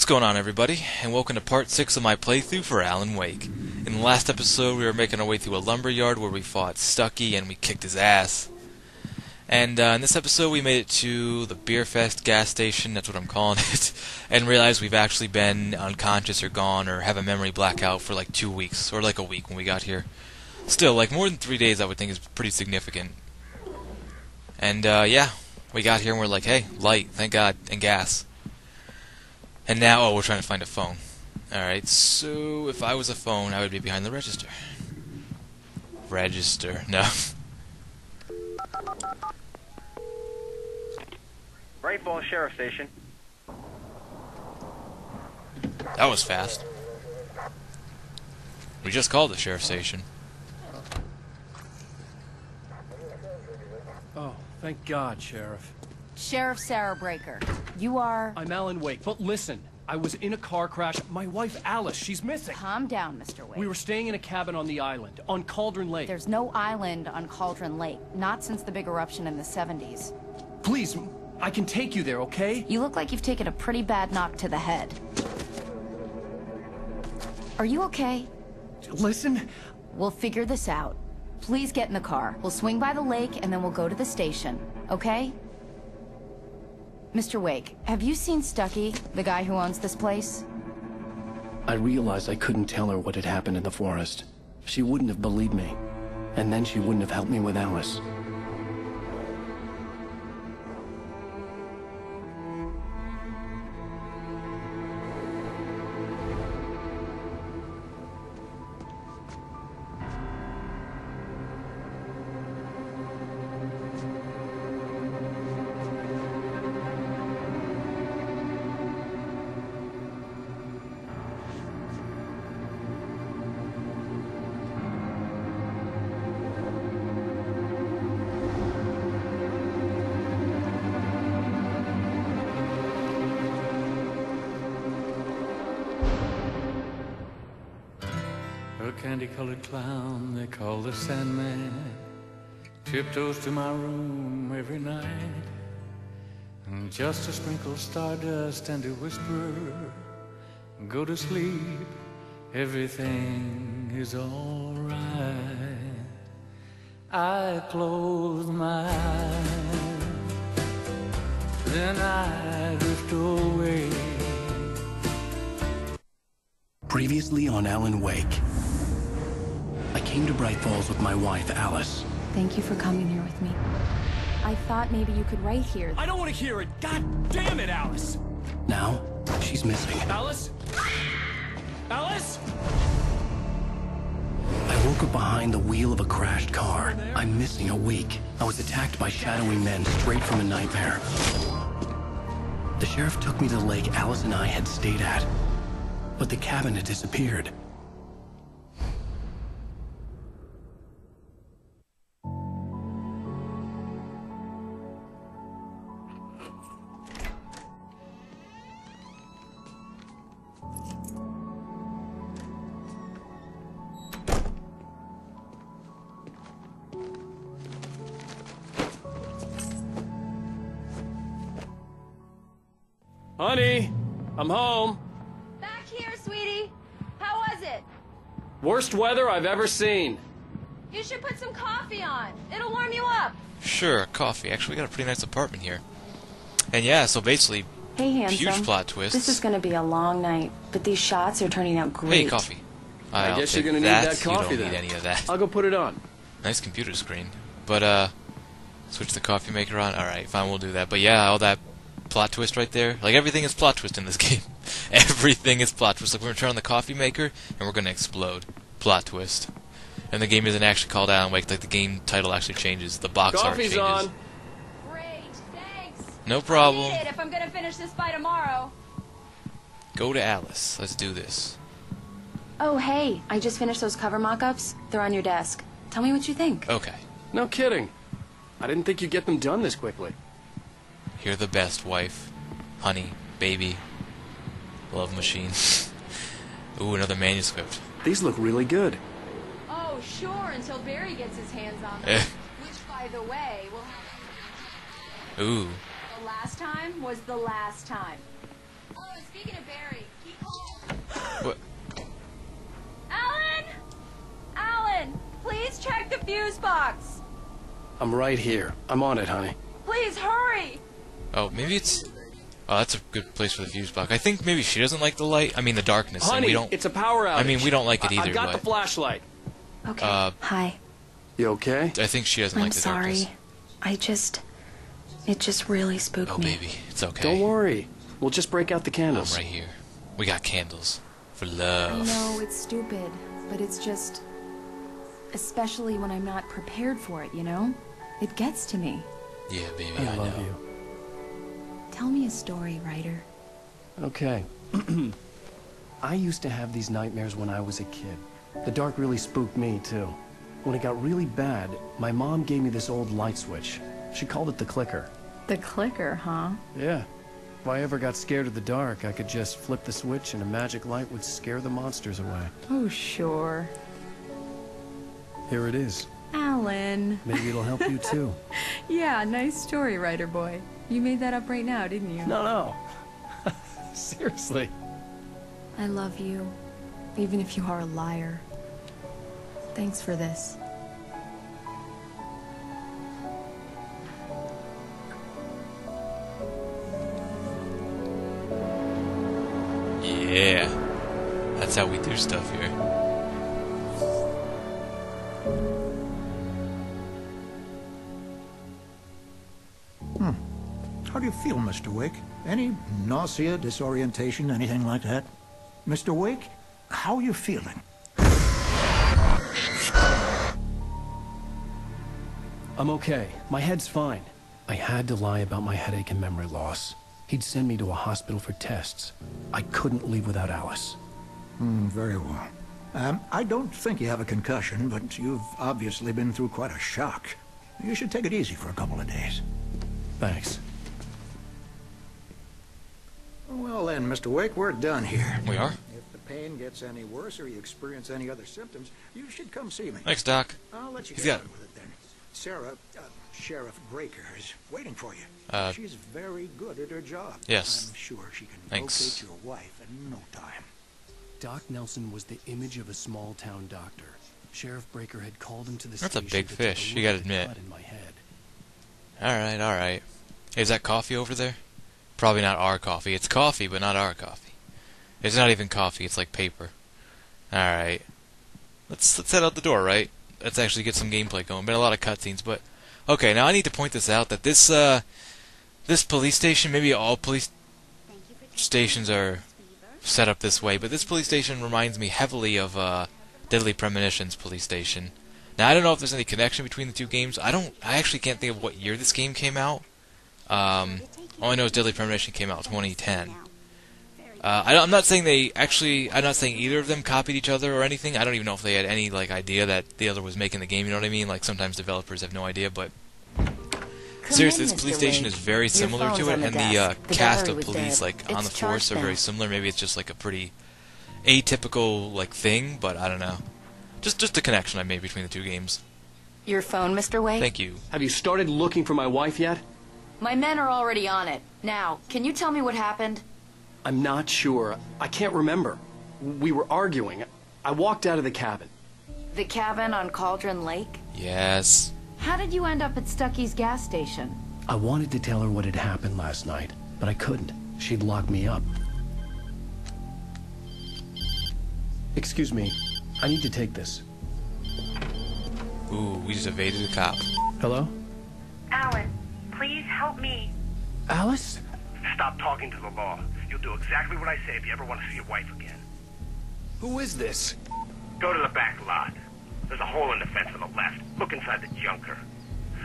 going on, everybody, and welcome to part 6 of my playthrough for Alan Wake. In the last episode, we were making our way through a lumber yard where we fought Stucky and we kicked his ass. And in this episode, we made it to the Beer Fest gas station, that's what I'm calling it, and realized we've actually been unconscious or gone or have a memory blackout for like 2 weeks, or like a week when we got here. Still, like more than 3 days I would think is pretty significant. And yeah, we got here and we're like, hey, light, thank God, and gas. And now, oh, we're trying to find a phone. Alright, so if I was a phone, I would be behind the register. Register, no. Great Falls Sheriff Station. That was fast. We just called the sheriff station. Oh, thank God, Sheriff. Sheriff Sarah Breaker. You are... I'm Alan Wake, but listen, I was in a car crash. My wife, Alice, she's missing. Calm down, Mr. Wake. We were staying in a cabin on the island, on Cauldron Lake. There's no island on Cauldron Lake, not since the big eruption in the 70s. Please, I can take you there, okay? You look like you've taken a pretty bad knock to the head. Are you okay? Listen. We'll figure this out. Please get in the car. We'll swing by the lake and then we'll go to the station, okay? Mr. Wake, have you seen Stucky, the guy who owns this place? I realized I couldn't tell her what had happened in the forest. She wouldn't have believed me. And then she wouldn't have helped me with Alice. A candy-colored clown they call the Sandman tiptoes to my room every night, and just to sprinkle stardust and to whisper, go to sleep, everything is all right. I close my eyes, then I drift away. Previously on Alan Wake. I came to Bright Falls with my wife, Alice. Thank you for coming here with me. I thought maybe you could write here. I don't want to hear it. God damn it, Alice. Now, she's missing. Alice? Alice? I woke up behind the wheel of a crashed car. I'm missing a week. I was attacked by shadowy men straight from a nightmare. The sheriff took me to the lake Alice and I had stayed at. But the cabin had disappeared. Honey, I'm home. Back here, sweetie. How was it? Worst weather I've ever seen. You should put some coffee on. It'll warm you up. Sure, coffee. Actually, we got a pretty nice apartment here. And yeah, so basically, Hey, handsome. huge plot twist. This is gonna be a long night, but these shots are turning out great. Hey, coffee. I guess take you're gonna need that coffee You don't then. need any of that. I'll go put it on. Nice computer screen. But, switch the coffee maker on? Alright, fine, we'll do that. But yeah, all that plot twist right there. Like, everything is plot twist in this game. Everything is plot twist. Like, we're gonna turn on the coffee maker, and we're gonna explode. Plot twist. And the game isn't actually called Alan Wake. Like, the game title actually changes. The box art Coffee's changes. on. Great, thanks. No problem. I need it if I'm gonna finish this by tomorrow. Go to Alice. Let's do this. Oh, hey, I just finished those cover mock-ups. They're on your desk. Tell me what you think. Okay. No kidding. I didn't think you'd get them done this quickly. You're the best, wife. Honey. Baby. Love machine. Ooh, another manuscript. These look really good. Oh, sure, until Barry gets his hands on them. Which, by the way, will happen. Ooh. The last time was the last time. Oh, speaking of Barry, keep calm. What? Alan! Alan! Please check the fuse box! I'm right here. I'm on it, honey. Please hurry! Oh, maybe it's... Oh, that's a good place for the fuse box. I think maybe she doesn't like the light. I mean, the darkness. And Honey, we don't... it's a power outage. I mean, we don't like it either, I've got the but... flashlight. Okay. Hi. You okay? I think she doesn't I'm like the darkness. sorry. It just really spooked Oh, me. baby. It's okay. Don't worry. We'll just break out the I'm candles. right here. We got candles. For I love. know it's stupid, but it's just... Especially when I'm not prepared for it, you know? It gets to me. Yeah, baby, I love know. you. Tell me a story, writer. Okay. I used to have these nightmares when I was a kid. The dark really spooked me, too. When it got really bad, my mom gave me this old light switch. She called it the clicker. The clicker, huh? Yeah. If I ever got scared of the dark, I could just flip the switch and a magic light would scare the monsters away. Oh, sure. Here it is. Alan. Maybe it'll help you, too. Yeah, nice story, writer boy. You made that up right now, didn't you? No. Seriously. I love you, even if you are a liar. Thanks for this. Yeah. That's how we do stuff here. How do you feel, Mr. Wake? Any nausea, disorientation, anything like that? Mr. Wake, how are you feeling? I'm okay. My head's fine. I had to lie about my headache and memory loss. He'd send me to a hospital for tests. I couldn't leave without Alice. Very well. I don't think you have a concussion, but you've obviously been through quite a shock. You should take it easy for a couple of days. Thanks. Well then, Mr. Wake, we're done here. We are? If the pain gets any worse or you experience any other symptoms, you should come see me. Thanks, Doc. I'll let you He's get got- on with it then. Sarah, Sheriff Breaker, is waiting for you. She's very good at her job. Yes. I'm sure she can Thanks. locate your wife in no time. Doc Nelson was the image of a small-town doctor. Sheriff Breaker had called him to the That's a station big to take fish, look you gotta at the admit. cut in my head. Alright. Hey, is that coffee over there? Probably not our coffee. It's coffee, but not our coffee. It's not even coffee, it's like paper. Alright. Let's head out the door, right? Let's actually get some gameplay going. Been a lot of cutscenes, but... Okay, now I need to point this out, that this police station, maybe all police stations are set up this way, but this police station reminds me heavily of Deadly Premonitions police station. Now, I don't know if there's any connection between the two games. I actually can't think of what year this game came out. All I know is Deadly Premonition came out in 2010. I'm not saying I'm not saying either of them copied each other or anything. I don't even know if they had any idea that the other was making the game. You know what I mean? Like sometimes developers have no idea, but seriously, this police station is very similar to it, and the cast of police on the force are very similar. Maybe it's just like a pretty atypical thing, but I don't know. Just a connection I made between the two games. Your phone, Mr. Wake? Thank you. Have you started looking for my wife yet? My men are already on it. Now, can you tell me what happened? I'm not sure. I can't remember. We were arguing. I walked out of the cabin. The cabin on Cauldron Lake? Yes. How did you end up at Stucky's gas station? I wanted to tell her what had happened last night, but I couldn't. She'd lock me up. Excuse me. I need to take this. Ooh, we just evaded a cop. Hello? Alan, please help me. Alice? Stop talking to the law. You'll do exactly what I say if you ever want to see your wife again. Who is this? Go to the back lot. There's a hole in the fence on the left. Look inside the junker.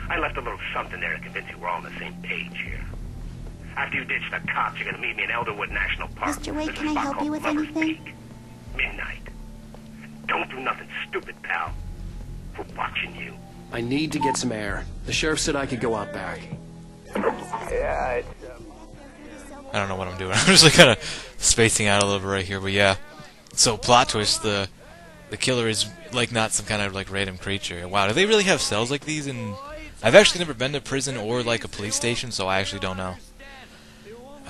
I left a little something there to convince you we're all on the same page here. After you ditch the cops, you're going to meet me in Elderwood National Park. Mr. Wake, There's a can I spot help called you with Lover's anything? Peak. Midnight. Don't do nothing stupid, pal. We're watching you. I need to get some air. The sheriff said I could go out back. I don't know what I'm doing. I'm just kind of spacing out a little bit right here, but yeah. So plot twist: the killer is not some kind of random creature. Wow, do they really have cells like these? And I've actually never been to prison or a police station, so I actually don't know.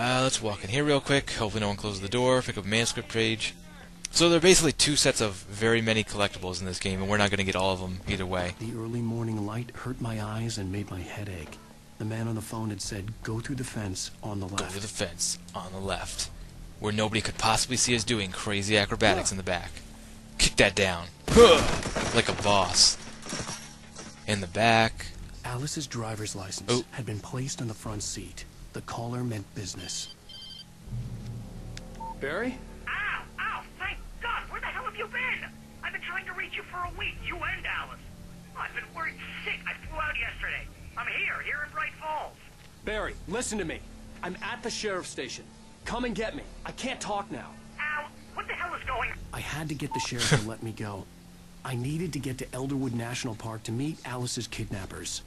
Let's walk in here real quick. Hopefully no one closes the door. Pick up a manuscript page. So there are basically 2 sets of very many collectibles in this game, and we're not going to get all of them either way. The early morning light hurt my eyes and made my head ache. The man on the phone had said, go through the fence on the left. Go through the fence on the left. Where nobody could possibly see us doing crazy acrobatics in the back. Kick that down. Like a boss. In the back. Alice's driver's license had been placed on the front seat. The caller meant business. Barry? Ow! Ow! Thank God! Where the hell have you been? I've been trying to reach you for a week, you and Alice. I've been worried sick. I flew out yesterday. I'm here in Bright Falls. Barry, listen to me. I'm at the sheriff's station. Come and get me. I can't talk now. Al, what the hell is going on? I had to get the sheriff to let me go. I needed to get to Elderwood National Park to meet Alice's kidnappers.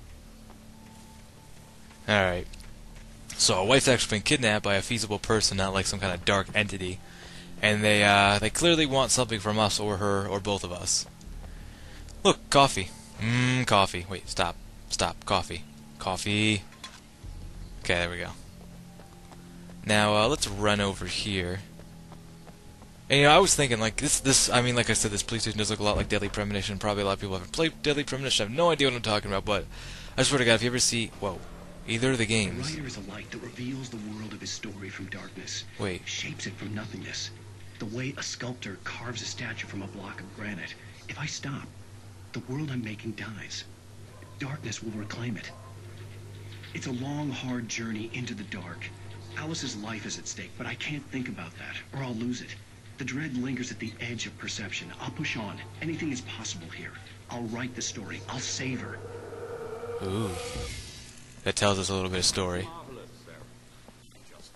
Alright. So our wife's actually been kidnapped by a feasible person, not like some kind of dark entity. And they clearly want something from us or her or both of us. Look, coffee. Coffee. Wait, stop. Stop. Coffee. Coffee. Okay, there we go. Now, let's run over here. And, you know, I was thinking, like, I mean, like I said, this police station does look a lot like Deadly Premonition. Probably a lot of people haven't played Deadly Premonition. I have no idea what I'm talking about, but I swear to God, if you ever see, either of the games. The writer is a light that reveals the world of his story from darkness. Wait. Shapes it from nothingness. The way a sculptor carves a statue from a block of granite. If I stop, the world I'm making dies. Darkness will reclaim it. It's a long, hard journey into the dark. Alice's life is at stake, but I can't think about that, or I'll lose it. The dread lingers at the edge of perception. I'll push on. Anything is possible here. I'll write the story. I'll save her. Ooh. That tells us a little bit of story.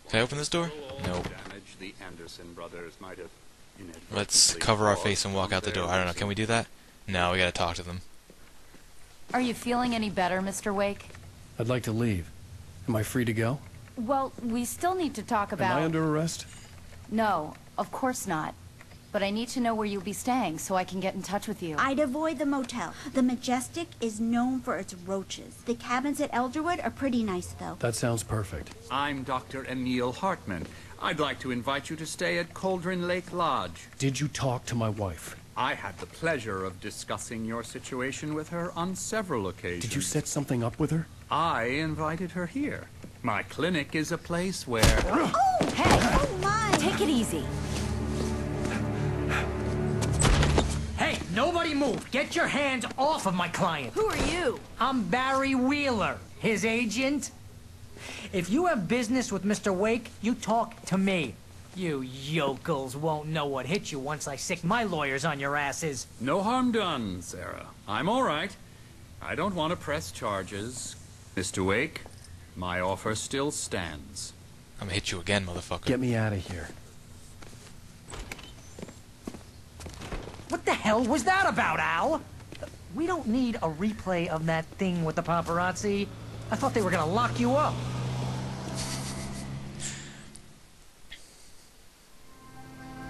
Can I open this door? Nope. Let's cover our face and walk out the door. I don't know. Can we do that? No, we gotta talk to them. Are you feeling any better, Mr. Wake? I'd like to leave. Am I free to go? Well, we still need to talk about... Am I under arrest? No, of course not. But I need to know where you'll be staying so I can get in touch with you. I'd avoid the motel. The Majestic is known for its roaches. The cabins at Elderwood are pretty nice, though. That sounds perfect. I'm Dr. Emil Hartman. I'd like to invite you to stay at Cauldron Lake Lodge. Did you talk to my wife? I had the pleasure of discussing your situation with her on several occasions. Did you set something up with her? I invited her here. My clinic is a place where... Oh, hey! Oh, my! Take it easy. Hey, nobody move! Get your hands off of my client! Who are you? I'm Barry Wheeler, his agent. If you have business with Mr. Wake, you talk to me. You yokels won't know what hit you once I sick my lawyers on your asses. No harm done, Sarah. I'm all right. I don't want to press charges. Mr. Wake, my offer still stands. I'm gonna hit you again, motherfucker. Get me out of here. What the hell was that about, Al? We don't need a replay of that thing with the paparazzi. I thought they were gonna lock you up.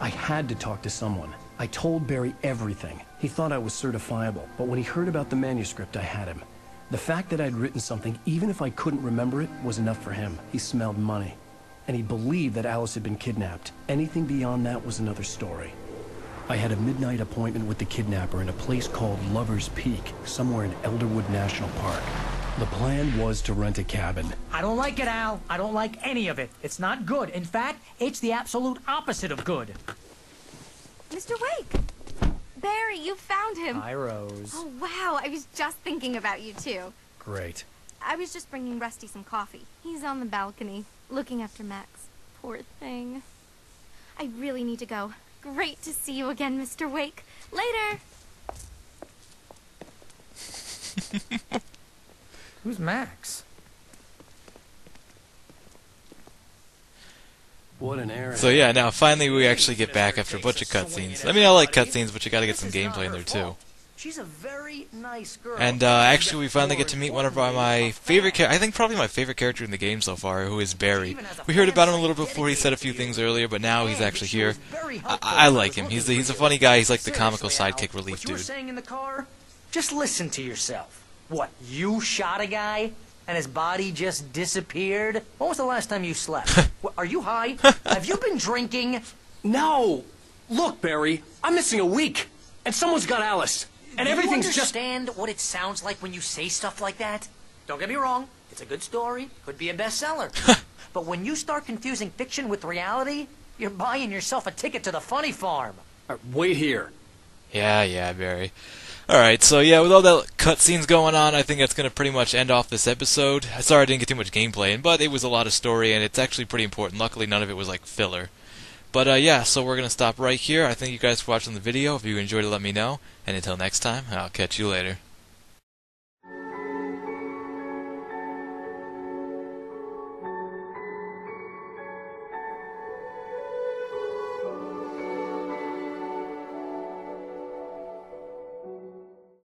I had to talk to someone. I told Barry everything. He thought I was certifiable, but when he heard about the manuscript, I had him. The fact that I'd written something, even if I couldn't remember it, was enough for him. He smelled money. And he believed that Alice had been kidnapped. Anything beyond that was another story. I had a midnight appointment with the kidnapper in a place called Lover's Peak, somewhere in Elderwood National Park. The plan was to rent a cabin. I don't like it, Al. I don't like any of it. It's not good. In fact, it's the absolute opposite of good. Mr. Wake! Barry, you found him. Hi, Rose. Oh, wow. I was just thinking about you, too. Great. I was just bringing Rusty some coffee. He's on the balcony, looking after Max. Poor thing. I really need to go. Great to see you again, Mr. Wake. Later! Who's Max? What an error. So yeah, now finally we actually get back after a bunch of cutscenes. I mean, I like cutscenes, but you gotta get some gameplay in there too. She's a very nice girl. And actually, we finally get to meet one of my favorite I think probably my favorite character in the game so far, who is Barry. We heard about him a little before. He said a few things earlier, but now he's actually here. I like him. He's a funny guy. He's like the comical sidekick relief What you were dude. saying in the car? Just listen to yourself. What, you shot a guy? and his body just disappeared? When was the last time you slept? Are you high? Have you been drinking? No! Look, Barry, I'm missing a week, and someone's got Alice, and Do everything's you just... understand what it sounds like when you say stuff like that? Don't get me wrong, it's a good story, could be a bestseller. But when you start confusing fiction with reality, you're buying yourself a ticket to the funny farm. Wait here. Yeah, Barry. Alright, so yeah, with all that cutscenes going on, I think that's going to pretty much end off this episode. Sorry I didn't get too much gameplay in, but it was a lot of story, and it's actually pretty important. Luckily, none of it was like filler. But yeah, so we're going to stop right here. I thank you guys for watching the video. If you enjoyed it, let me know. And until next time, I'll catch you later.